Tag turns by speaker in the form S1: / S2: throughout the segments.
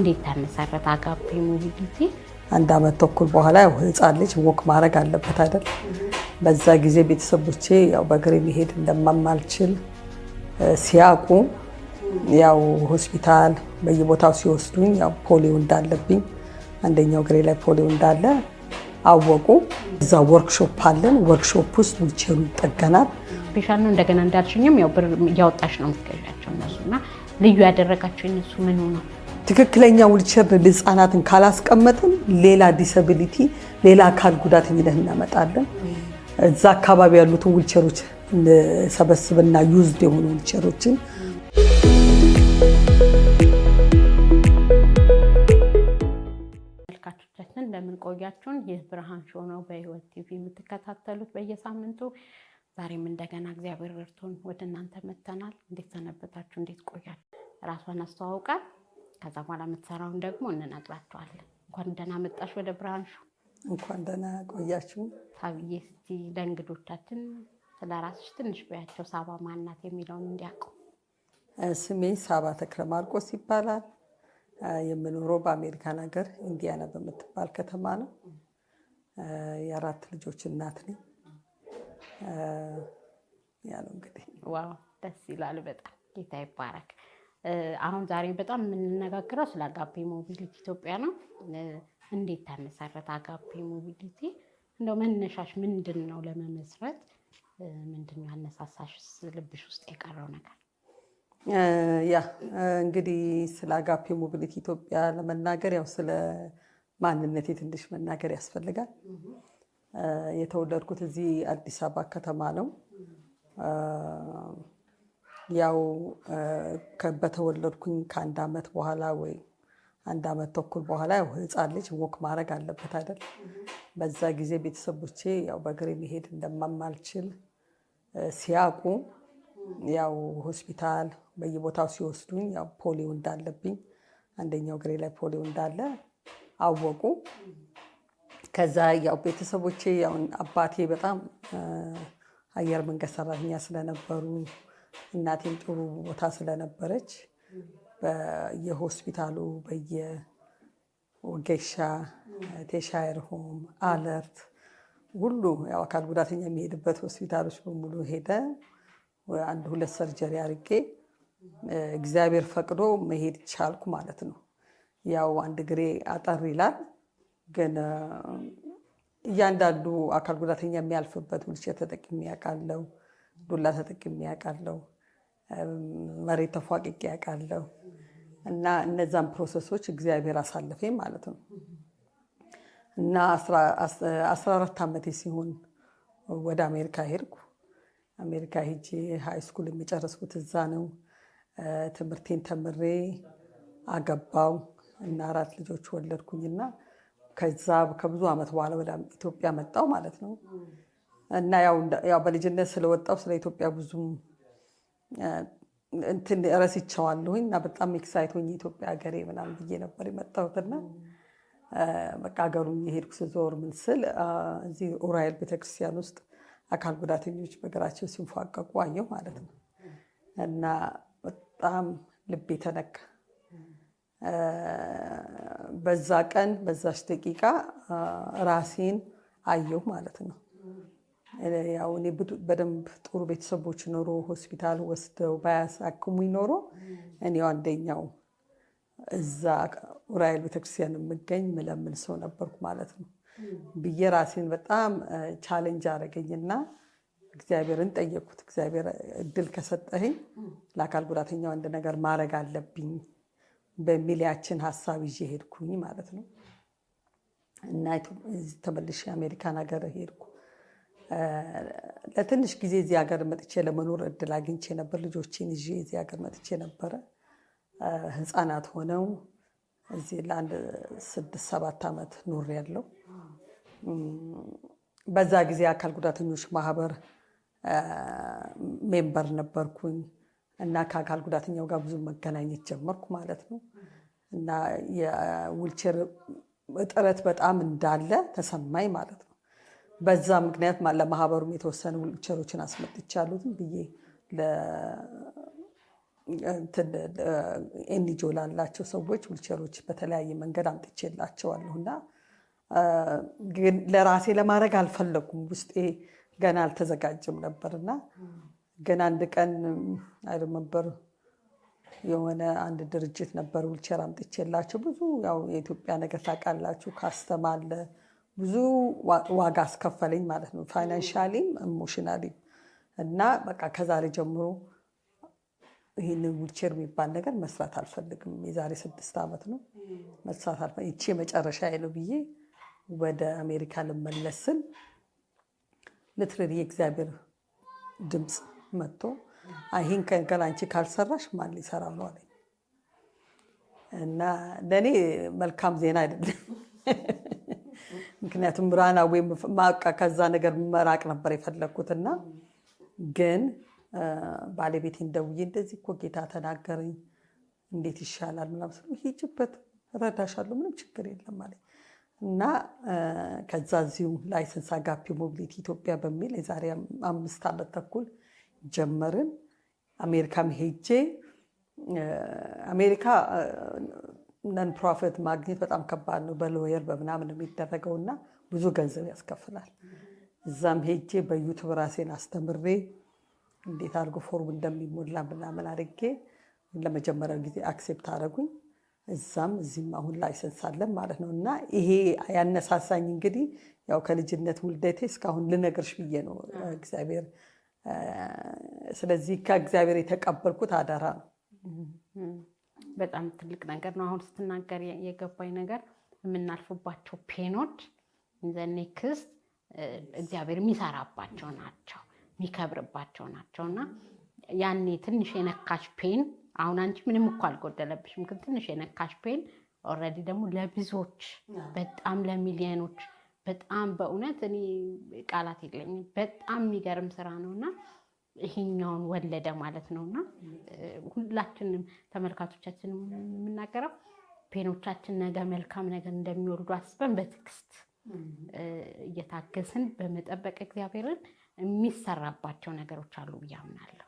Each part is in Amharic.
S1: እንዴት ተመሰረተ አጋፔ ሞቢሊቲ?
S2: አንድ አመት ተኩል በኋላ ያው ህፃን ልጅ ወክ ማድረግ አለበት አይደል? በዛ ጊዜ ቤተሰቦቼ ያው በእግሬ መሄድ እንደማልችል ሲያውቁ ያው ሆስፒታል በየቦታው ሲወስዱኝ ያው ፖሊዮ እንዳለብኝ አንደኛው እግሬ ላይ ፖሊዮ እንዳለ አወቁ። እዛ ወርክሾፕ አለን። ወርክሾፕ ውስጥ ዊልቸሩ ይጠገናል።
S1: ስፔሻል ነው። እንደገና እንዳልሽኝም ያው ብር ያወጣሽ ነው የምትገዣቸው እነሱና ልዩ ያደረጋቸው እነሱ ምን ነው?
S2: ትክክለኛ ዊልቸር ለህፃናትን ካላስቀመጥን ሌላ ዲሰቢሊቲ ሌላ አካል ጉዳተኝነት እናመጣለን። እዛ አካባቢ ያሉትን ዊልቸሮች ሰበስብና ዩዝድ የሆኑ ዊልቸሮችን
S1: መልካቾቻችን እንደምን ቆያችሁን? ይህ ብርሃን ሾው ነው በህይወት ቲቪ የምትከታተሉት በየሳምንቱ። ዛሬም እንደገና እግዚአብሔር ረድቶን ወደ እናንተ መተናል። እንዴት ሰነበታችሁ? እንዴት ቆያችሁ? ራሷን አስተዋውቃ ከዛ በኋላ የምትሰራውን ደግሞ እንነግራችኋለን። እንኳን ደህና መጣሽ ወደ ብርሃን ሾው።
S2: እንኳን ደህና ቆያችሁ።
S1: ታብዬ እስቲ ለእንግዶቻችን ስለራስሽ ትንሽ በያቸው። ሳባ ማናት የሚለውን እንዲያውቁ።
S2: ስሜ ሳባ ተክለ ማርቆስ ይባላል። የምኖረው በአሜሪካን ሀገር ኢንዲያና በምትባል ከተማ ነው። የአራት ልጆች እናት ነኝ። ያለው እንግዲህ
S1: ዋው ደስ ይላል በጣም። ጌታ ይባረክ። አሁን ዛሬ በጣም የምንነጋገረው ስለ አጋፔ ሞቢሊቲ ኢትዮጵያ ነው። እንዴት ተመሰረተ አጋፔ ሞቢሊቲ? እንደው መነሻሽ ምንድነው? ለመመስረት ምንድነው ያነሳሳሽ? ልብሽ ውስጥ የቀረው ነገር?
S2: ያ እንግዲህ ስለ አጋፔ ሞቢሊቲ ኢትዮጵያ ለመናገር ያው ስለ ማንነቴ ትንሽ መናገር ያስፈልጋል። የተወለድኩት እዚህ አዲስ አበባ ከተማ ነው። ያው በተወለድኩኝ ከአንድ አመት በኋላ ወይ አንድ አመት ተኩል በኋላ ያው ህፃን ልጅ ወክ ማድረግ አለበት አይደል? በዛ ጊዜ ቤተሰቦቼ ያው በእግሬ መሄድ እንደማልችል ሲያውቁ ያው ሆስፒታል በየቦታው ሲወስዱኝ ያው ፖሊዮ እንዳለብኝ አንደኛው እግሬ ላይ ፖሊዮ እንዳለ አወቁ። ከዛ ያው ቤተሰቦቼ ያው አባቴ በጣም አየር መንገድ ሰራተኛ ስለነበሩ እናቴም ጥሩ ቦታ ስለነበረች በየሆስፒታሉ በየወጌሻ ቴሻየር ሆም አለርት ሁሉ ያው አካል ጉዳተኛ የሚሄድበት ሆስፒታሎች በሙሉ ሄደ። አንድ ሁለት ሰርጀሪ አድርጌ እግዚአብሔር ፈቅዶ መሄድ ቻልኩ ማለት ነው። ያው አንድ እግሬ አጠር ይላል ግን እያንዳንዱ አካል ጉዳተኛ የሚያልፍበት ዊልቸር ተጠቅሜ ያውቃለሁ። ዱላ ተጠቅሜ ያውቃለሁ። መሬት ተፏቅቄ ያውቃለሁ። እና እነዛን ፕሮሰሶች እግዚአብሔር አሳልፈኝ ማለት ነው። እና 14 ዓመቴ ሲሆን ወደ አሜሪካ ሄድኩ። አሜሪካ ሄጄ ሃይ ስኩል የሚጨረስኩት እዛ ነው። ትምህርቴን ተምሬ አገባው እና 4 ልጆች ወለድኩኝና ከዛ ከብዙ ዓመት በኋላ ወደ ኢትዮጵያ መጣው ማለት ነው። እና ያው በልጅነት ስለወጣው ስለ ኢትዮጵያ ብዙ እንትን ረስቼዋለሁኝ እና በጣም ኤክሳይት ሆኜ ኢትዮጵያ ሀገሬ ምናምን ብዬ ነበር የመጣሁትና በቃ ሀገሩን የሄድኩ ስዞር ምን ስል እዚህ ኡራኤል ቤተክርስቲያን ውስጥ አካል ጉዳተኞች በእግራቸው ሲንፏቀቁ አየሁ ማለት ነው። እና በጣም ልቤ ተነካ። በዛ ቀን በዛች ደቂቃ ራሴን አየሁ ማለት ነው። ያው እኔ በደንብ ጥሩ ቤተሰቦች ኖሮ ሆስፒታል ወስደው ባያሳክሙኝ ኖሮ እኔው አንደኛው እዛ ኡራኤል ቤተክርስቲያን የምገኝ ምለምን ሰው ነበርኩ ማለት ነው ብዬ ራሴን በጣም ቻሌንጅ አደረገኝና እግዚአብሔርን ጠየቅኩት። እግዚአብሔር እድል ከሰጠኝ ለአካል ጉዳተኛው አንድ ነገር ማድረግ አለብኝ በሚል ያችን ሀሳብ ይዤ ሄድኩኝ ማለት ነው። እና ተመልሼ አሜሪካን ሀገር ሄድኩ። ለትንሽ ጊዜ እዚህ ሀገር መጥቼ ለመኖር እድል አግኝቼ ነበር። ልጆቼን ይዤ እዚህ ሀገር መጥቼ ነበረ። ህፃናት ሆነው እዚህ ለአንድ 6-7 ዓመት ኖሬያለሁ። በዛ ጊዜ አካል ጉዳተኞች ማህበር ሜምበር ነበርኩኝ እና ከአካል ጉዳተኛው ጋር ብዙ መገናኘት ጀመርኩ ማለት ነው። እና የዊልቸር እጥረት በጣም እንዳለ ተሰማኝ ማለት ነው። በዛ ምክንያት ለማህበሩም የተወሰኑ ዊልቸሮችን አስመጥቻለሁ ብዬ ኤንጂኦ ላላቸው ሰዎች ዊልቸሮች በተለያየ መንገድ አምጥቼላቸዋለሁ እና ግን ለራሴ ለማድረግ አልፈለኩም። ውስጤ ገና አልተዘጋጀም ነበርና ግን አንድ ቀን አይደመበር የሆነ አንድ ድርጅት ነበር ዊልቸር አምጥቼላቸው ብዙ ያው የኢትዮጵያ ነገር ታውቃላችሁ፣ ካስተም አለ ብዙ ዋጋ አስከፈለኝ ማለት ነው፣ ፋይናንሻሊም ኢሞሽናሊም። እና በቃ ከዛሬ ጀምሮ ይህንን ዊልቸር የሚባል ነገር መስራት አልፈልግም። የዛሬ 6 ዓመት ነው መስራት አልፈልግም፣ ይቺ መጨረሻ ነው ብዬ ወደ አሜሪካ ልመለስ ስል ልትረዲ የእግዚአብሔር ድምፅ መጥቶ ይህን ከንከል አንቺ ካልሰራሽ ማን ሊሰራ ነው አለኝ። እና ለእኔ መልካም ዜና አይደለም። ምክንያቱም ራና ወይም ማቃ ከዛ ነገር መራቅ ነበር የፈለግኩትና ግን ባለቤቴን ደውዬ እንደዚህ እኮ ጌታ ተናገረኝ እንዴት ይሻላል ምናምን ስለው ሂጂበት እረዳሻለሁ ምንም ችግር የለም አለኝ። እና ከዛ እዚሁ ላይሰንስ አጋፔ ሞቢሊቲ ኢትዮጵያ በሚል የዛሬ 5 ዓመት ተኩል ጀመርን። አሜሪካም ሄጄ አሜሪካ ነን ፕሮፊት ማግኘት በጣም ከባድ ነው፣ በሎየር በምናምን የሚደረገው እና ብዙ ገንዘብ ያስከፍላል። እዛም ሄጄ በዩቱብ ራሴን አስተምሬ እንዴት አድርጎ ፎርም እንደሚሞላ ምናምን አድርጌ ለመጀመሪያው ጊዜ አክሴፕት አደረጉኝ። እዛም እዚህም አሁን ላይሰንስ አለን ማለት ነው። እና ይሄ ያነሳሳኝ እንግዲህ ያው ከልጅነት ውልደቴ እስካሁን ልነግርሽ ብዬ ነው እግዚአብሔር። ስለዚህ ከእግዚአብሔር የተቀበልኩት አደራ ነው።
S1: በጣም ትልቅ ነገር ነው። አሁን ስትናገር የገባኝ ነገር የምናልፍባቸው ፔኖች ኔክስት እግዚአብሔር የሚሰራባቸው ናቸው፣ የሚከብርባቸው ናቸው። እና ያኔ ትንሽ የነካሽ ፔን አሁን አንቺ ምንም እኮ አልጎደለብሽም፣ ግን ትንሽ የነካሽ ፔን ኦልሬዲ ደግሞ ለብዙዎች በጣም ለሚሊዮኖች በጣም በእውነት እኔ ቃላት የለኝም። በጣም የሚገርም ስራ ነውና ይሄኛውን ወለደ ማለት ነውና ሁላችንም ተመልካቾቻችን የምናገረው ፔኖቻችን ነገ መልካም ነገር እንደሚወልዱ አስበን በትዕግስት እየታገስን በመጠበቅ እግዚአብሔርን የሚሰራባቸው ነገሮች አሉ ብዬ አምናለሁ።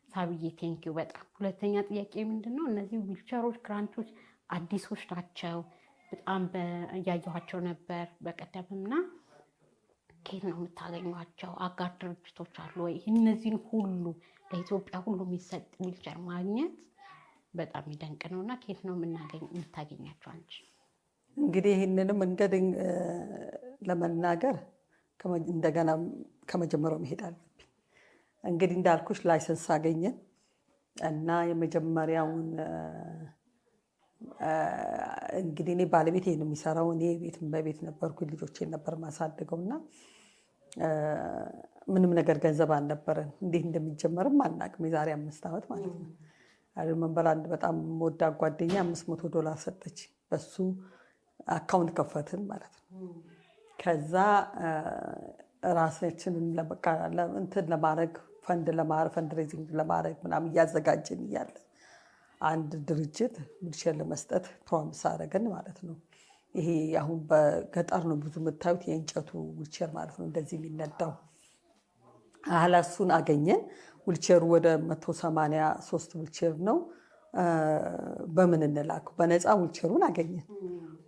S1: ሳብዬ ቴንኪው በጣም። ሁለተኛ ጥያቄ ምንድነው? እነዚህ ዊልቸሮች ክራንቾች አዲሶች ናቸው። በጣም እያየኋቸው ነበር በቀደምና ከየት ነው የምታገኟቸው? አጋር ድርጅቶች አሉ ወይ? እነዚህን ሁሉ ለኢትዮጵያ ሁሉ የሚሰጥ ዊልቸር ማግኘት በጣም ይደንቅ ነው እና ከየት ነው የምታገኛቸው አንቺ?
S2: እንግዲህ ይህንንም እንግዲህ ለመናገር እንደገና ከመጀመሪያው መሄድ አለብኝ። እንግዲህ እንዳልኩሽ ላይሰንስ አገኘን እና የመጀመሪያውን እንግዲህ እኔ ባለቤቴ ነው የሚሰራው፣ እኔ በቤት ነበርኩ፣ ልጆቼን ነበር ማሳድገው እና ምንም ነገር ገንዘብ አልነበረን፣ እንዴት እንደሚጀመርም አናውቅም። የዛሬ 5 ዓመት ማለት ነው። መንበር አንድ በጣም ወዳ ጓደኛ $500 ሰጠች፣ በሱ አካውንት ከፈትን ማለት ነው። ከዛ ራሳችንን እንትን ለማድረግ ፈንድሬዚንግ ለማድረግ ምናምን እያዘጋጀን እያለ አንድ ድርጅት ዊልቸር ለመስጠት ፕሮሚስ አደረገን ማለት ነው። ይሄ አሁን በገጠር ነው ብዙ የምታዩት የእንጨቱ ዊልቸር ማለት ነው፣ እንደዚህ የሚነዳው እሱን አገኘን። ዊልቸሩ ወደ 183 ዊልቸር ነው። በምን እንላከው? በነፃ ዊልቸሩን አገኘን።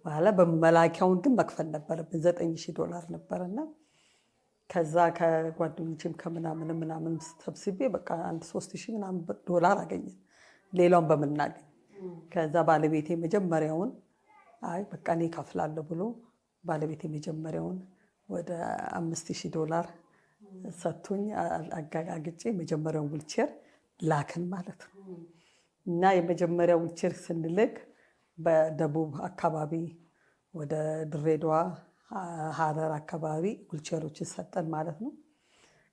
S2: በኋላ በመላኪያውን ግን መክፈል ነበረብን፣ $9,000 ነበረና ከዛ ከጓደኞችም ከምናምን ሰብስቤ በቃ አንድ $3,000 ምናምን አገኘን። ሌላውን በምናገኝ ከዛ ባለቤቴ መጀመሪያውን አይ በቃ እኔ እከፍላለሁ ብሎ ባለቤቴ መጀመሪያውን ወደ $5,000 ሰጥቶኝ አጋጋግጬ መጀመሪያውን ዊልቸር ላክን ማለት ነው። እና የመጀመሪያው ዊልቸር ስንልክ በደቡብ አካባቢ ወደ ድሬዳዋ፣ ሀረር አካባቢ ዊልቸሮችን ሰጠን ማለት ነው።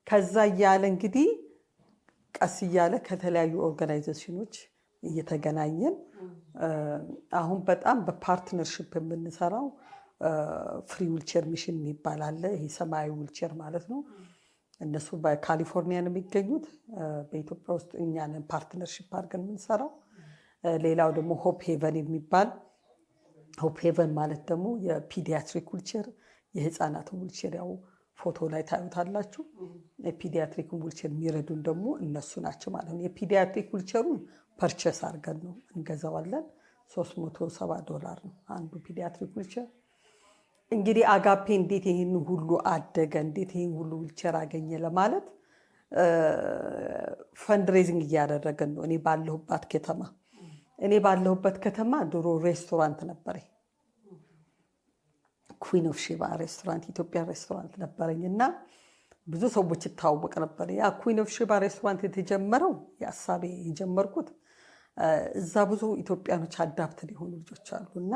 S2: ከዛ እያለ እንግዲህ ቀስ እያለ ከተለያዩ ኦርጋናይዜሽኖች እየተገናኘን አሁን በጣም በፓርትነርሽፕ የምንሰራው ፍሪ ዊልቸር ሚሽን የሚባል አለ። ይሄ ሰማያዊ ዊልቸር ማለት ነው። እነሱ በካሊፎርኒያ ነው የሚገኙት። በኢትዮጵያ ውስጥ እኛን ፓርትነርሽፕ አድርገን የምንሰራው። ሌላው ደግሞ ሆፕ ሄቨን የሚባል ሆፕ ሄቨን ማለት ደግሞ የፒዲያትሪክ ዊልቸር የህፃናት ዊልቸር ያው ፎቶ ላይ ታዩታላችሁ። የፒዲያትሪክ ዊልቸር የሚረዱን ደግሞ እነሱ ናቸው ማለት ነው። የፒዲያትሪክ ዊልቸሩን ፐርቸስ አድርገን ነው እንገዛዋለን። $370 ነው አንዱ ፒዲያትሪክ ዊልቸር። እንግዲህ አጋፔ እንዴት ይህን ሁሉ አደገ፣ እንዴት ይህን ሁሉ ዊልቸር አገኘ ለማለት ፈንድሬዚንግ እያደረገን ነው። እኔ ባለሁበት ከተማ ድሮ ሬስቶራንት ነበረኝ፣ ኩዊን ኦፍ ሺባ ሬስቶራንት፣ ኢትዮጵያ ሬስቶራንት ነበረኝ እና ብዙ ሰዎች ይታወቅ ነበር። ያ ኩዊን ኦፍ ሺባ ሬስቶራንት የተጀመረው የሀሳቤ የጀመርኩት እዛ ብዙ ኢትዮጵያኖች አዳፕትድ የሆኑ ልጆች አሉ እና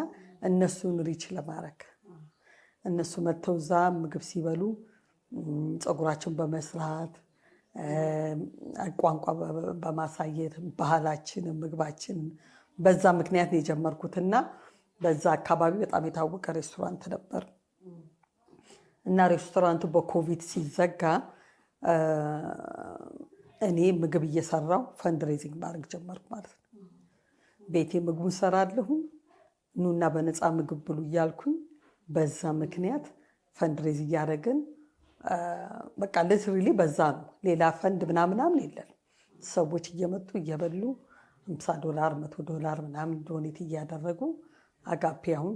S2: እነሱን ሪች ለማድረግ እነሱ መጥተው እዛ ምግብ ሲበሉ ፀጉራቸውን በመስራት ቋንቋ በማሳየት ባህላችንን ምግባችንን በዛ ምክንያት ነው የጀመርኩትና በዛ አካባቢ በጣም የታወቀ ሬስቶራንት ነበር እና ሬስቶራንቱ በኮቪድ ሲዘጋ እኔ ምግብ እየሰራው ፈንድሬዚንግ ማድረግ ጀመርኩ ማለት ነው። ቤቴ ምግቡን ሰራለሁ፣ ኑና በነፃ ምግብ ብሉ እያልኩኝ በዛ ምክንያት ፈንድሬዝ እያደረግን በቃ ሊትራሊ በዛ ነው። ሌላ ፈንድ ምናምን የለም። ሰዎች እየመጡ እየበሉ $50 $100 ምናምን ዶኔት እያደረጉ አጋፔ አሁን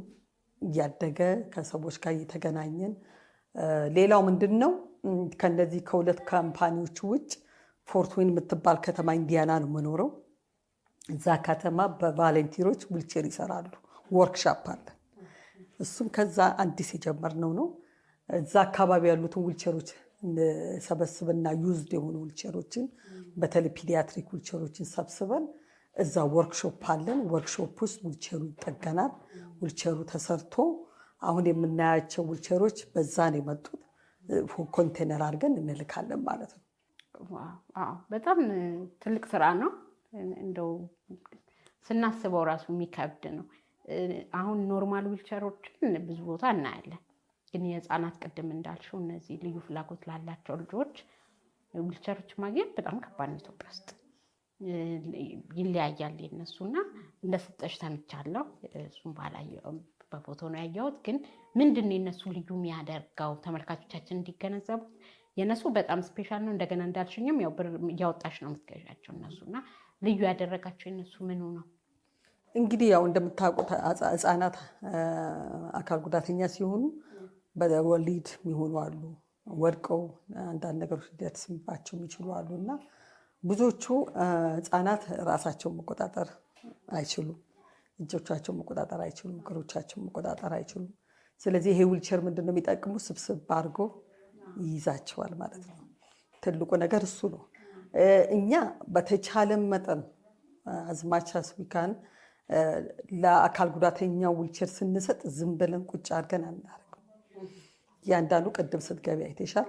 S2: እያደገ ከሰዎች ጋር እየተገናኘን ሌላው ምንድን ነው ከነዚህ ከሁለት ካምፓኒዎች ውጭ ፎርት ዌይን የምትባል ከተማ ኢንዲያና ነው የምኖረው። እዛ ከተማ በቫለንቲሮች ዊልቸር ይሰራሉ። ወርክሻፕ አለ። እሱም ከዛ አዲስ የጀመርነው ነው። እዛ አካባቢ ያሉትን ዊልቸሮች ሰበስብና ዩዝድ የሆኑ ዊልቸሮችን በተለይ ፒዲያትሪክ ዊልቸሮችን ሰብስበን እዛ ወርክሾፕ አለን። ወርክሾፕ ውስጥ ዊልቸሩ ይጠገናል። ዊልቸሩ ተሰርቶ አሁን የምናያቸው ዊልቸሮች በዛ ነው የመጡት። ኮንቴነር አድርገን እንልካለን ማለት ነው።
S1: በጣም ትልቅ ስራ ነው። እንደው ስናስበው ራሱ የሚከብድ ነው። አሁን ኖርማል ዊልቸሮችን ብዙ ቦታ እናያለን፣ ግን የህፃናት ቅድም እንዳልሽው እነዚህ ልዩ ፍላጎት ላላቸው ልጆች ዊልቸሮች ማግኘት በጣም ከባድ ነው። ኢትዮጵያ ውስጥ ይለያያል የነሱና እንደሰጠሽ ሰምቻለሁ። እሱም በፎቶ ነው ያየሁት። ግን ምንድን ነው የነሱ ልዩ የሚያደርገው ተመልካቾቻችን እንዲገነዘቡት? የነሱ በጣም ስፔሻል ነው። እንደገና እንዳልሽኝም ያው ብር እያወጣሽ ነው የምትገዣቸው እነሱና ልዩ ያደረጋቸው የነሱ ምኑ ነው?
S2: እንግዲህ ያው እንደምታውቁት ህፃናት አካል ጉዳተኛ ሲሆኑ በወሊድ የሚሆኑ አሉ፣ ወድቀው አንዳንድ ነገሮች ሊደርስባቸው የሚችሉ አሉ እና ብዙዎቹ ህፃናት ራሳቸውን መቆጣጠር አይችሉም፣ እጆቻቸውን መቆጣጠር አይችሉም፣ እግሮቻቸውን መቆጣጠር አይችሉም። ስለዚህ ይሄ ዊልቸር ምንድን ነው የሚጠቅሙ? ስብስብ አድርጎ ይይዛቸዋል ማለት ነው። ትልቁ ነገር እሱ ነው። እኛ በተቻለን መጠን አዝማች አስዊካን ለአካል ጉዳተኛ ዊልቸር ስንሰጥ ዝም ብለን ቁጭ አድርገን አናደርግም። እያንዳንዱ ቅድም ስትገቢ አይተሻል።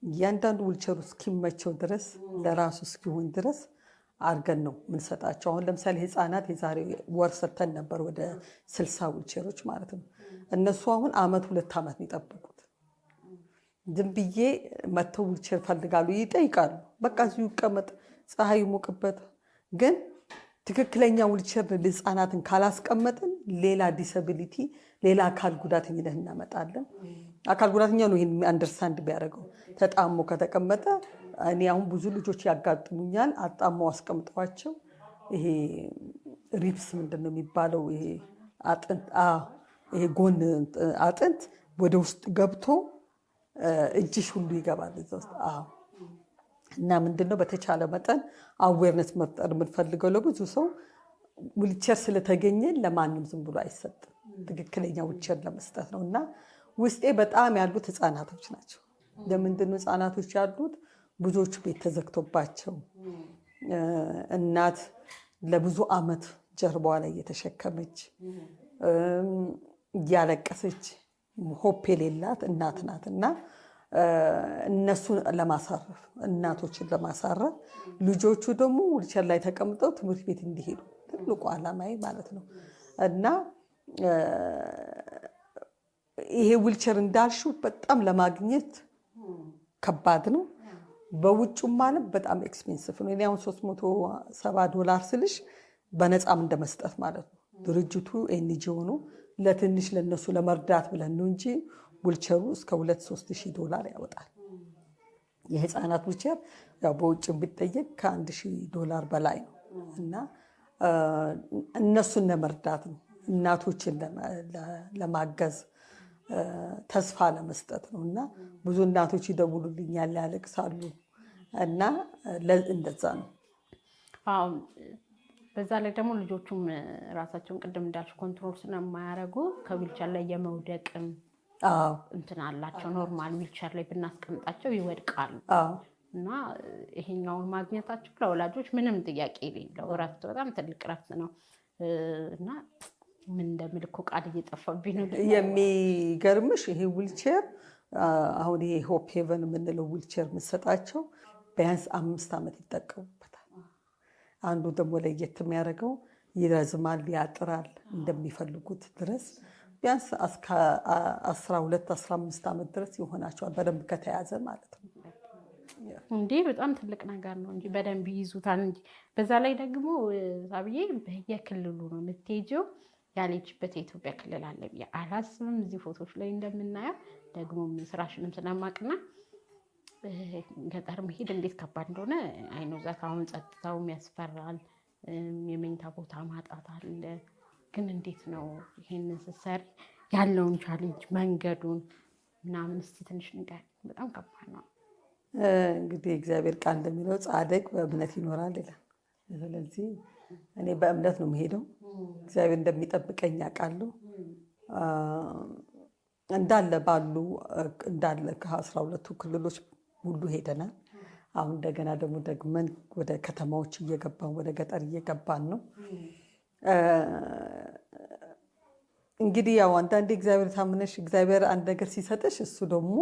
S2: እያንዳንዱ ዊልቸሩ እስኪመቸው ድረስ ለራሱ እስኪሆን ድረስ አድርገን ነው ምንሰጣቸው። አሁን ለምሳሌ ህፃናት የዛሬ ወር ሰተን ነበር ወደ 60 ዊልቸሮች ማለት ነው። እነሱ አሁን 1-2 ዓመት ነው የጠበቁት። ዝም ብዬ መተው ዊልቸር ፈልጋሉ ይጠይቃሉ። በቃ እዚሁ ይቀመጥ፣ ፀሐይ ይሞቅበት። ግን ትክክለኛ ዊልቸር ለህፃናትን ካላስቀመጥን ሌላ ዲሰቢሊቲ፣ ሌላ አካል ጉዳተኝነት እናመጣለን። አካል ጉዳተኛ ነው ይሄን አንደርስታንድ ቢያደርገው። ተጣሞ ከተቀመጠ እኔ አሁን ብዙ ልጆች ያጋጥሙኛል። አጣመው አስቀምጠዋቸው ይሄ ሪፕስ ምንድን ነው የሚባለው? ይሄ አጥንት፣ ይሄ ጎን አጥንት ወደ ውስጥ ገብቶ እጅሽ ሁሉ ይገባል እዛ ውስጥ። እና ምንድነው በተቻለ መጠን አዌርነስ መፍጠር የምንፈልገው ለብዙ ሰው ዊልቸር ስለተገኘ ለማንም ዝም ብሎ አይሰጥም። ትክክለኛ ዊልቸር ለመስጠት ነው። እና ውስጤ በጣም ያሉት ህፃናቶች ናቸው። ለምንድነው ህፃናቶች ያሉት? ብዙዎቹ ቤት ተዘግቶባቸው እናት ለብዙ ዓመት ጀርባዋ ላይ እየተሸከመች እያለቀሰች ሆፕ የሌላት እናት ናት። እና እነሱን ለማሳረፍ፣ እናቶችን ለማሳረፍ፣ ልጆቹ ደግሞ ዊልቸር ላይ ተቀምጠው ትምህርት ቤት እንዲሄዱ ትልቁ ዓላማዬ ማለት ነው። እና ይሄ ዊልቸር እንዳልሽው በጣም ለማግኘት ከባድ ነው። በውጭም ማለት በጣም ኤክስፔንሲቭ ነው። እኔ አሁን $370 ስልሽ በነፃም እንደመስጠት ማለት ነው። ድርጅቱ ኤንጂኦ ነው። ለትንሽ ለነሱ ለመርዳት ብለን ነው እንጂ ዊልቸሩ እስከ $2,000-3,000 ያወጣል። የህፃናት ዊልቸር ያው በውጭም ቢጠየቅ $1,000 በላይ ነው። እና እነሱን ለመርዳት ነው፣ እናቶችን ለማገዝ ተስፋ ለመስጠት ነው። እና ብዙ እናቶች ይደውሉልኛል፣ ያለቅሳሉ እና እንደዛ ነው።
S1: በዛ ላይ ደግሞ ልጆቹም ራሳቸውን ቅድም እንዳልሽ ኮንትሮል ስለማያደርጉ ከዊልቸር ላይ የመውደቅም እንትን አላቸው። ኖርማል ዊልቸር ላይ ብናስቀምጣቸው ይወድቃሉ። እና ይሄኛውን ማግኘታቸው ለወላጆች ምንም ጥያቄ የሌለው እረፍት፣ በጣም ትልቅ እረፍት ነው። እና ምን እንደምል እኮ ቃል እየጠፋብኝ ነው።
S2: የሚገርምሽ ይሄ ዊልቸር አሁን ይሄ ሆፕ ሄቨን የምንለው ዊልቸር የምትሰጣቸው ቢያንስ 5 ዓመት ይጠቀሙበታል። አንዱ ደግሞ ለየት የሚያደርገው ይረዝማል፣ ያጥራል እንደሚፈልጉት ድረስ ቢያንስ 12-15 ዓመት ድረስ ይሆናቸዋል፣ በደንብ ከተያዘ ማለት ነው።
S1: እንዲህ በጣም ትልቅ ነገር ነው እንጂ በደንብ ይይዙታል እንጂ። በዛ ላይ ደግሞ ሳብዬ በየክልሉ ነው የምትሄጂው። ያለችበት የኢትዮጵያ ክልል አለ ብዬ አላስብም። እዚህ ፎቶች ላይ እንደምናየው ደግሞ ስራሽንም ስለማቅና ገጠር መሄድ እንዴት ከባድ እንደሆነ አይኖ ዛት። አሁን ጸጥታውም ያስፈራል፣ የመኝታ ቦታ ማጣት አለ። ግን እንዴት ነው ይሄንን ስትሰሪ ያለውን ቻሌንጅ መንገዱን ምናምን እስኪ ትንሽ ንገሪኝ። በጣም ከባድ ነው።
S2: እንግዲህ እግዚአብሔር ቃል እንደሚለው ጻድቅ በእምነት ይኖራል ይላል። ስለዚህ እኔ በእምነት ነው የምሄደው። እግዚአብሔር እንደሚጠብቀኝ አውቃለሁ። እንዳለ ከ12ቱ ክልሎች ሁሉ ሄደናል። አሁን እንደገና ደግሞ ደግመን ወደ ከተማዎች እየገባን ወደ ገጠር እየገባን ነው። እንግዲህ ያው አንዳንዴ እግዚአብሔር ታምነሽ እግዚአብሔር አንድ ነገር ሲሰጥሽ እሱ ደግሞ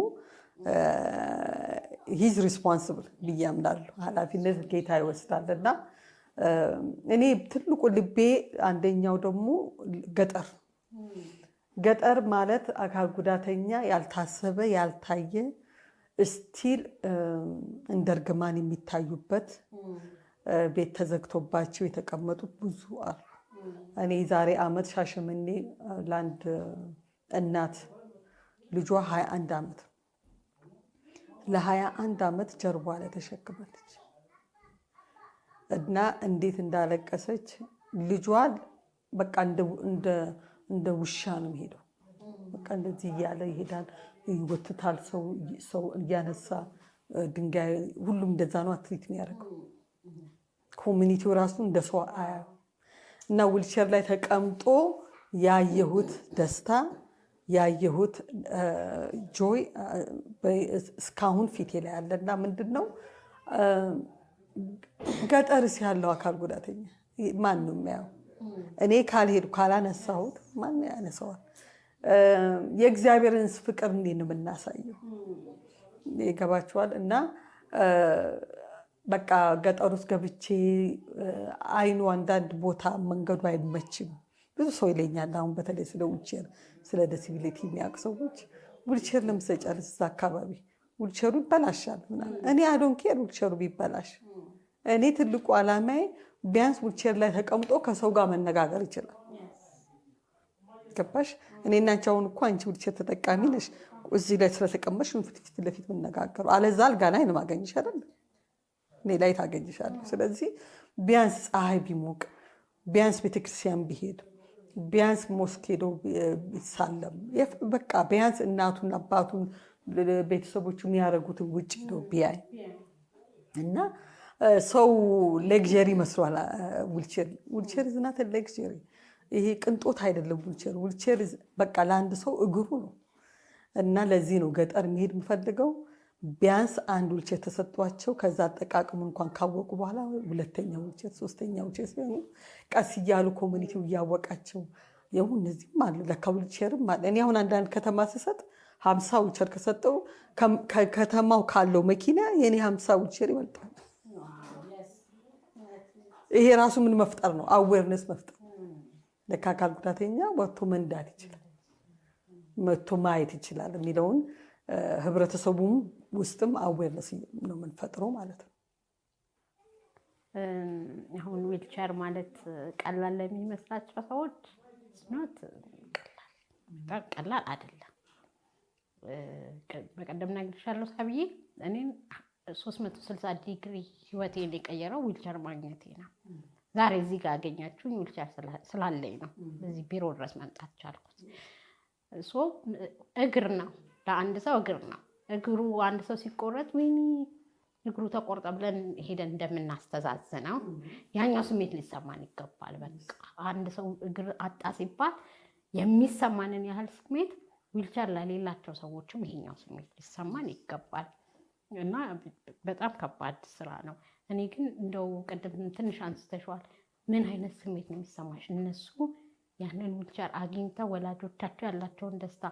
S2: ሂዝ ሪስፖንስብል ብዬ አምናለሁ። ኃላፊነት ጌታ ይወስዳል። እና እኔ ትልቁ ልቤ አንደኛው ደግሞ ገጠር ማለት አካል ጉዳተኛ ያልታሰበ ያልታየ ስቲል እንደ እርግማን የሚታዩበት ቤት ተዘግቶባቸው የተቀመጡት ብዙ አሉ። እኔ ዛሬ ዓመት ሻሸመኔ ለአንድ እናት ልጇ 21 ዓመት ለ21 ዓመት ጀርባ ላይ ተሸክማለች እና እንዴት እንዳለቀሰች ልጇን በቃ እንደ ውሻ ነው ሄደው በቃ እንደዚህ እያለ ይሄዳል፣ ይወትታል፣ ሰው እያነሳ ድንጋይ፣ ሁሉም እንደዛ ነው ትሪት የሚያደርገው። ኮሚኒቲው ራሱ እንደ ሰው አያዩ እና ዊልቸር ላይ ተቀምጦ ያየሁት ደስታ ያየሁት ጆይ እስካሁን ፊቴ ላይ አለ። እና ምንድን ነው ገጠርስ ያለው አካል ጉዳተኛ ማን ነው የሚያየው? እኔ ካልሄዱ ካላነሳሁት ማን ያነሳዋል? የእግዚአብሔርን ፍቅር እንዴት ነው የምናሳየው? ይገባችኋል? እና በቃ ገጠር ውስጥ ገብቼ አይኑ አንዳንድ ቦታ መንገዱ አይመችም። ብዙ ሰው ይለኛል። አሁን በተለይ ስለ ዊልቸር ስለ ዲስቢሊቲ የሚያውቁ ሰዎች ዊልቸር ለምሰጫለች እዛ አካባቢ ዊልቸሩ ይበላሻል ምናምን። እኔ አዶን ኬር ዊልቸሩ ቢበላሽ። እኔ ትልቁ ዓላማዬ ቢያንስ ዊልቸር ላይ ተቀምጦ ከሰው ጋር መነጋገር ይችላል። ገባሽ? እኔ እና አንቺ አሁን እኮ አንቺ ዊልቸር ተጠቃሚ ነሽ። እዚህ ላይ ስለተቀመጥሽ ፊት ለፊት መነጋገሩ አለዛ አልጋ ላይ ነው ማገኝሽ አይደል? እኔ ላይ ታገኝሻለሁ። ስለዚህ ቢያንስ ፀሐይ ቢሞቅ ቢያንስ ቤተክርስቲያን ቢሄድ ቢያንስ ሞስኬዶ ቢሳለም በቃ ቢያንስ እናቱን አባቱን ቤተሰቦቹ የሚያደርጉትን ውጭ ሄዶ ቢያይ እና ሰው ሌግዠሪ መስሏል። ዊልቸር ዝናት ሌግዠሪ፣ ይሄ ቅንጦት አይደለም። ዊልቸር በቃ ለአንድ ሰው እግሩ ነው። እና ለዚህ ነው ገጠር መሄድ የምፈልገው። ቢያንስ አንድ ዊልቸር ተሰጥቷቸው ከዛ አጠቃቅሙ እንኳን ካወቁ በኋላ ሁለተኛ ዊልቸር፣ ሶስተኛ ዊልቸር ሲሆኑ ቀስ እያሉ ኮሚኒቲው እያወቃቸው ይኸው እነዚህም አሉ ለካ ዊልቸርም አለ። እኔ አሁን አንዳንድ ከተማ ስሰጥ 50 ዊልቸር ከሰጠው ከተማው ካለው መኪና የኔ 50 ዊልቸር ይበልጣል። ይሄ ራሱ ምን መፍጠር ነው? አዌርነስ መፍጠር። ለካ አካል ጉዳተኛ ወጥቶ መንዳት ይችላል፣ መጥቶ ማየት ይችላል የሚለውን ህብረተሰቡም ውስጥም አዌርነስ ነው የምንፈጥረው ማለት ነው።
S1: አሁን ዊልቸር ማለት ቀላል ለሚመስላቸው ሰዎች ስኖት ቀላል አይደለም። በቀደም ነግሬሻለሁ ሳብዬ፣ እኔም 360 ዲግሪ ህይወቴን የቀየረው ዊልቸር ማግኘቴ ነው። ዛሬ እዚህ ጋር አገኛችሁኝ ዊልቸር ስላለኝ ነው እዚህ ቢሮ ድረስ መምጣት ቻልኩት። እግር ነው ለአንድ ሰው እግር ነው። እግሩ አንድ ሰው ሲቆረጥ ወይኔ እግሩ ተቆርጠ ብለን ሄደን እንደምናስተዛዝነው ያኛው ስሜት ሊሰማን ይገባል። በቃ አንድ ሰው እግር አጣ ሲባል የሚሰማንን ያህል ስሜት ዊልቸር ለሌላቸው ሰዎችም ይሄኛው ስሜት ሊሰማን ይገባል። እና በጣም ከባድ ስራ ነው። እኔ ግን እንደው ቅድም ትንሽ አንስተሽዋል። ምን አይነት ስሜት ነው የሚሰማሽ? እነሱ ያንን ዊልቸር አግኝተው ወላጆቻቸው ያላቸውን ደስታ፣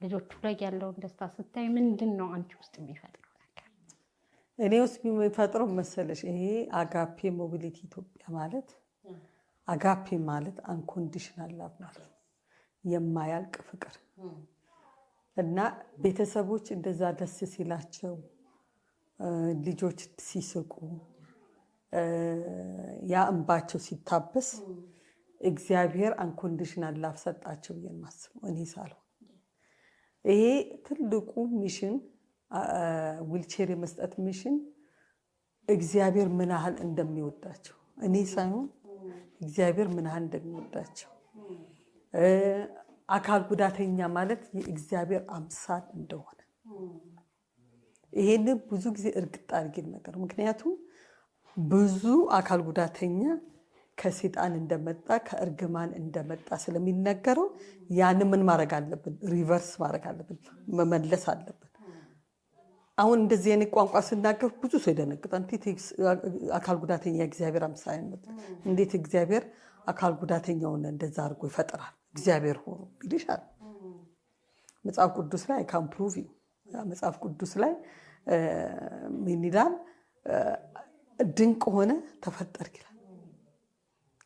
S1: ልጆቹ ላይ ያለውን ደስታ ስታይ ምንድን ነው አንቺ ውስጥ የሚፈጥረው ነገር?
S2: እኔ ውስጥ የሚፈጥረው መሰለሽ ይሄ አጋፔ ሞቢሊቲ ኢትዮጵያ ማለት አጋፔ ማለት አንኮንዲሽናል ላቭ ማለት የማያልቅ ፍቅር እና ቤተሰቦች እንደዛ ደስ ሲላቸው ልጆች ሲስቁ ያ እንባቸው ሲታበስ እግዚአብሔር አንኮንዲሽናል ላቭ ሰጣቸው ብዬ የማስበው እኔ ሳልሆን። ይሄ ትልቁ ሚሽን ዊልቸር የመስጠት ሚሽን እግዚአብሔር ምን ያህል እንደሚወዳቸው እኔ ሳይሆን እግዚአብሔር ምን ያህል እንደሚወዳቸው። አካል ጉዳተኛ ማለት የእግዚአብሔር አምሳል እንደሆነ ይሄንን ብዙ ጊዜ እርግጥ አድርጌ ነገር ምክንያቱም ብዙ አካል ጉዳተኛ ከሴጣን እንደመጣ ከእርግማን እንደመጣ ስለሚነገረው ያንን ምን ማድረግ አለብን? ሪቨርስ ማድረግ አለብን፣ መመለስ አለብን። አሁን እንደዚህ አይነት ቋንቋ ስናገር ብዙ ሰው ይደነግጣል። አካል ጉዳተኛ እግዚአብሔር አምሳል ነው፣ እንዴት እግዚአብሔር አካል ጉዳተኛውን እንደዛ አድርጎ ይፈጥራል? እግዚአብሔር ሆኖ ይልሻል። መጽሐፍ ቅዱስ ላይ ካን ፕሩቭ መጽሐፍ ቅዱስ ላይ ምን ይላል? ድንቅ ሆነ ተፈጠርክ ይላል።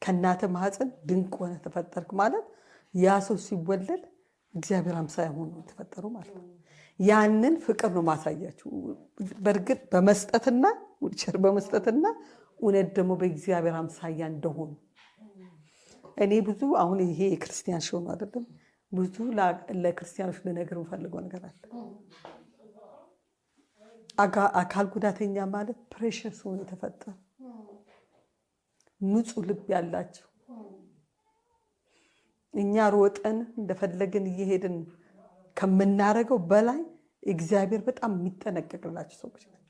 S2: ከእናተ ማህፀን ድንቅ ሆነ ተፈጠርክ ማለት ያ ሰው ሲወለድ እግዚአብሔር አምሳያ ሆኖ ተፈጠሩ ማለት ነው። ያንን ፍቅር ነው ማሳያችሁ። በእርግጥ በመስጠትና ዊልቸር በመስጠትና እውነት ደግሞ በእግዚአብሔር አምሳያ እንደሆኑ እኔ ብዙ አሁን ይሄ የክርስቲያን ሾው ነው አይደለም፣ ብዙ ለክርስቲያኖች ልነግር የምፈልገው ነገር አለ። አካል ጉዳተኛ ማለት ፕሬሸስ ሆኖ የተፈጠረ ንጹህ ልብ ያላቸው እኛ ሮጠን እንደፈለግን እየሄድን ከምናረገው በላይ እግዚአብሔር በጣም የሚጠነቀቅላቸው ሰዎች ናቸው።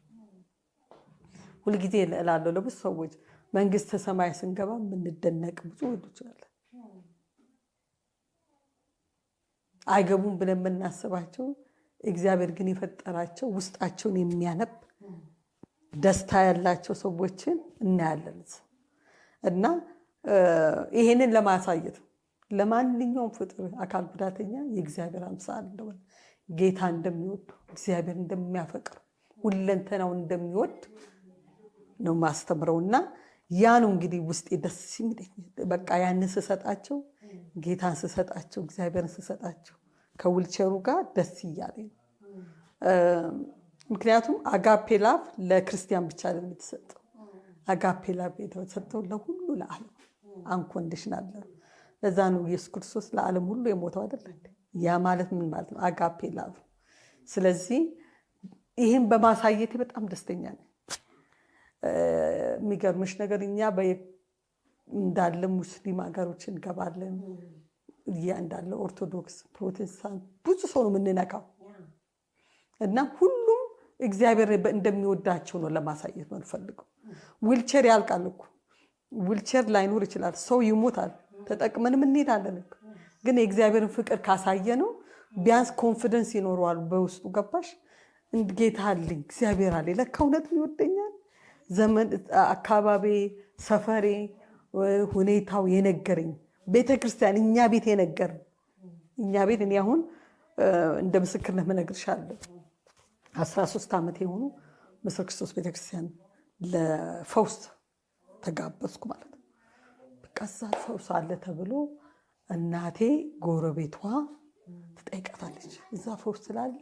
S2: ሁልጊዜ እላለሁ ለብዙ ሰዎች መንግስተ ሰማይ ስንገባ የምንደነቅ ብዙ ወዶች አለ። አይገቡም ብለን የምናስባቸው እግዚአብሔር ግን የፈጠራቸው ውስጣቸውን የሚያነብ ደስታ ያላቸው ሰዎችን እናያለን። እና ይሄንን ለማሳየት ለማንኛውም ፍጡር አካል ጉዳተኛ የእግዚአብሔር አምሳል እንደሆነ ጌታ እንደሚወድ እግዚአብሔር እንደሚያፈቅር ሁለንተናውን እንደሚወድ ነው ማስተምረውና ያ ነው እንግዲህ ውስጤ ደስ የሚለኝ። በቃ ያንን ስሰጣቸው ጌታን ስሰጣቸው እግዚአብሔርን ስሰጣቸው ከዊልቸሩ ጋር ደስ እያለኝ ነው። ምክንያቱም አጋፔ ላቭ ለክርስቲያን ብቻ ነው የተሰጠው። አጋፔ ላቭ የተሰጠው ለሁሉ ለዓለም አንኮንዲሽናል። ለዛ ነው ኢየሱስ ክርስቶስ ለዓለም ሁሉ የሞተው አይደል? ያ ማለት ምን ማለት ነው? አጋፔ ላቭ። ስለዚህ ይህን በማሳየቴ በጣም ደስተኛ ነኝ። የሚገርምሽ ነገር እኛ እንዳለ ሙስሊም ሀገሮች እንገባለን፣ እንዳለ ኦርቶዶክስ፣ ፕሮቴስታንት ብዙ ሰው ነው የምንነካው እና ሁሉም እግዚአብሔር እንደሚወዳቸው ነው ለማሳየት ነው ፈልገው። ዊልቸር ያልቃል እኮ ዊልቸር ላይኖር ይችላል፣ ሰው ይሞታል፣ ተጠቅመንም እንሄዳለን። ግን የእግዚአብሔርን ፍቅር ካሳየ ነው ቢያንስ ኮንፊደንስ ይኖረዋል በውስጡ። ገባሽ? ጌታ አለኝ እግዚአብሔር አለ ለካ እውነት ይወደኛል። ዘመን አካባቢ ሰፈሬ ሁኔታው የነገረኝ ቤተክርስቲያን እኛ ቤት የነገረኝ እኛ ቤት እኔ አሁን እንደ ምስክርነት መነግርሻለሁ 13 ዓመት የሆኑ ምስር ክርስቶስ ቤተክርስቲያን ለፈውስ ተጋበዝኩ ማለት ነው። በቃ እዛ ፈውስ አለ ተብሎ እናቴ ጎረቤቷ ትጠይቃታለች። እዛ ፈውስ ስላለ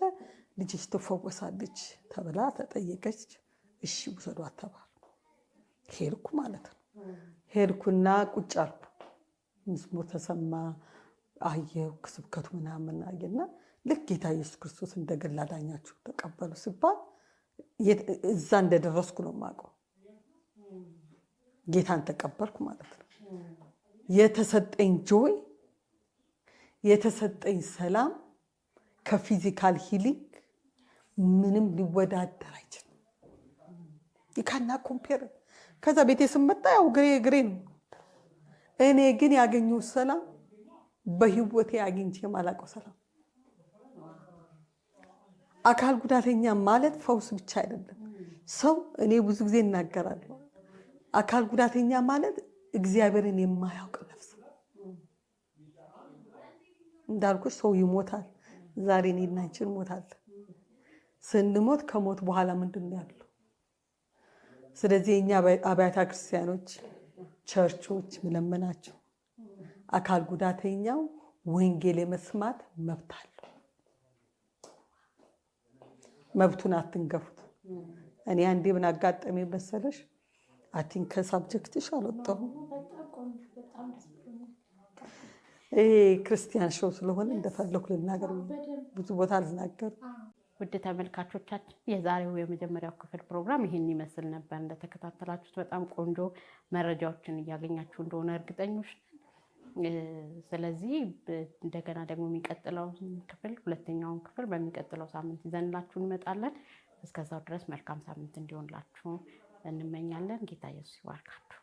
S2: ልጅሽ ትፈወሳለች ተብላ ተጠየቀች። እሺ ውሰዷት ተባለ። ሄድኩ ማለት ነው። ሄድኩና ቁጭ አልኩ። መዝሙር ተሰማ፣ አየሁ ስብከቱ ምናምን አየና ልክ ጌታ ኢየሱስ ክርስቶስ እንደገላ ዳኛችሁ ተቀበሉ ሲባል እዛ እንደደረስኩ ነው የማውቀው። ጌታን ተቀበልኩ ማለት ነው። የተሰጠኝ ጆይ የተሰጠኝ ሰላም ከፊዚካል ሂሊንግ ምንም ሊወዳደር አይችልም። ይካና ኮምፔር። ከዛ ቤቴ ስመጣ ያው ግሬ ነው። እኔ ግን ያገኘው ሰላም በህይወቴ አግኝቼ የማላውቀው ሰላም። አካል ጉዳተኛ ማለት ፈውስ ብቻ አይደለም። ሰው እኔ ብዙ ጊዜ እናገራለሁ፣ አካል ጉዳተኛ ማለት እግዚአብሔርን የማያውቅ ነፍስ። እንዳልኩሽ ሰው ይሞታል። ዛሬ እኔና አንቺ እንሞታለን። ስንሞት ከሞት በኋላ ምንድን ነው ያለው? ስለዚህ የኛ አብያተ ክርስቲያኖች፣ ቸርቾች መለመናቸው አካል ጉዳተኛው ወንጌል የመስማት መብት አለው። መብቱን አትንገፉት። እኔ አንዴ ምን አጋጠመኝ መሰለሽ? አቲን ከሳብጀክትሽ አልወጣሁም። ይሄ ክርስቲያን ሾው ስለሆነ እንደፈለኩ ልናገር፣ ብዙ ቦታ ልናገር።
S1: ውድ ተመልካቾቻችን የዛሬው የመጀመሪያው ክፍል ፕሮግራም ይሄን ይመስል ነበር። እንደተከታተላችሁት በጣም ቆንጆ መረጃዎችን እያገኛችሁ እንደሆነ እርግጠኞች ነን። ስለዚህ እንደገና ደግሞ የሚቀጥለውን ክፍል ሁለተኛውን ክፍል በሚቀጥለው ሳምንት ይዘንላችሁ እንመጣለን። እስከዛው ድረስ መልካም ሳምንት እንዲሆንላችሁ እንመኛለን። ጌታ ኢየሱስ ይባርካችሁ።